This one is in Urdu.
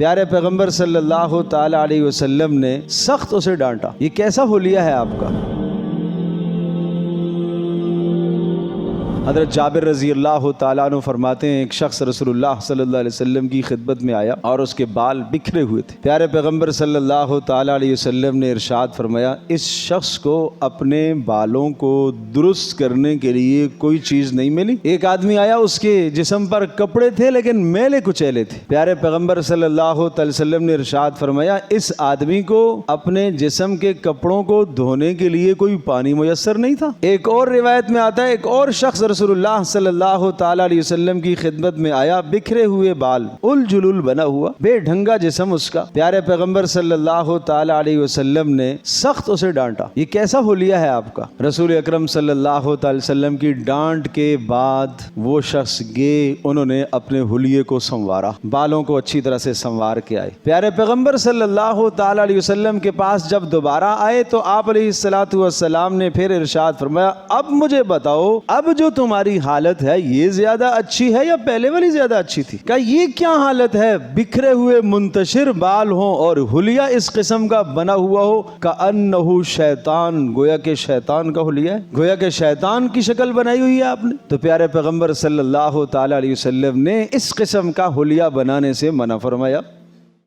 پیارے پیغمبر صلی اللہ تعالی علیہ وسلم نے سخت اسے ڈانٹا، یہ کیسا حلیہ ہے آپ کا؟ حضرت جابر رضی اللہ تعالیٰ عنہ فرماتے ہیں ایک شخص رسول اللہ صلی اللہ علیہ وسلم کی خدمت میں آیا اور اس کے بال بکھرے ہوئے تھے۔ پیارے پیغمبر صلی اللہ تعالیٰ علیہ وسلم نے ارشاد فرمایا اس شخص کو اپنے بالوں کو درست کرنے کے لیے کوئی چیز نہیں ملی۔ ایک آدمی آیا، اس کے جسم پر کپڑے تھے لیکن میلے کچیلے تھے۔ پیارے پیغمبر صلی اللہ تعالی وسلم نے ارشاد فرمایا اس آدمی کو اپنے جسم کے کپڑوں کو دھونے کے لیے کوئی پانی میسر نہیں تھا۔ ایک اور روایت میں آتا ہے ایک اور شخص رسول اللہ صلی اللہ تعالی علیہ وسلم کی خدمت میں آیا، بکھرے ہوئے بال، الجلول بنا ہوا، بے ڈھنگا جسم اس کا۔ پیارے پیغمبر صلی اللہ تعالی علیہ وسلم نے سخت اسے ڈانٹا، یہ کیسا حلیہ ہے آپ کا؟ رسول اکرم صلی اللہ تعالی وسلم کی ڈانٹ کے بعد وہ شخص گئے، انہوں نے اپنے حلیے کو سنوارا، بالوں کو اچھی طرح سے سنوار کے آئے۔ پیارے پیغمبر صلی اللہ تعالی علیہ وسلم کے پاس جب دوبارہ آئے تو آپ علیہ الصلوۃ والسلام نے پھر ارشاد فرمایا اب مجھے بتاؤ، اب جو تمہاری حالت ہے یہ زیادہ اچھی ہے یا پہلے والی زیادہ اچھی تھی؟ کہا یہ کیا حالت ہے، بکھرے ہوئے منتشر بال ہوں اور حلیہ اس قسم کا بنا ہوا ہو، کأنہ شیطان، گویا کہ شیطان کا حلیہ ہے، گویا کہ شیطان کی شکل بنائی ہوئی ہے آپ نے۔ تو پیارے پیغمبر صلی اللہ تعالی علیہ وسلم نے اس قسم کا حلیہ بنانے سے منع فرمایا۔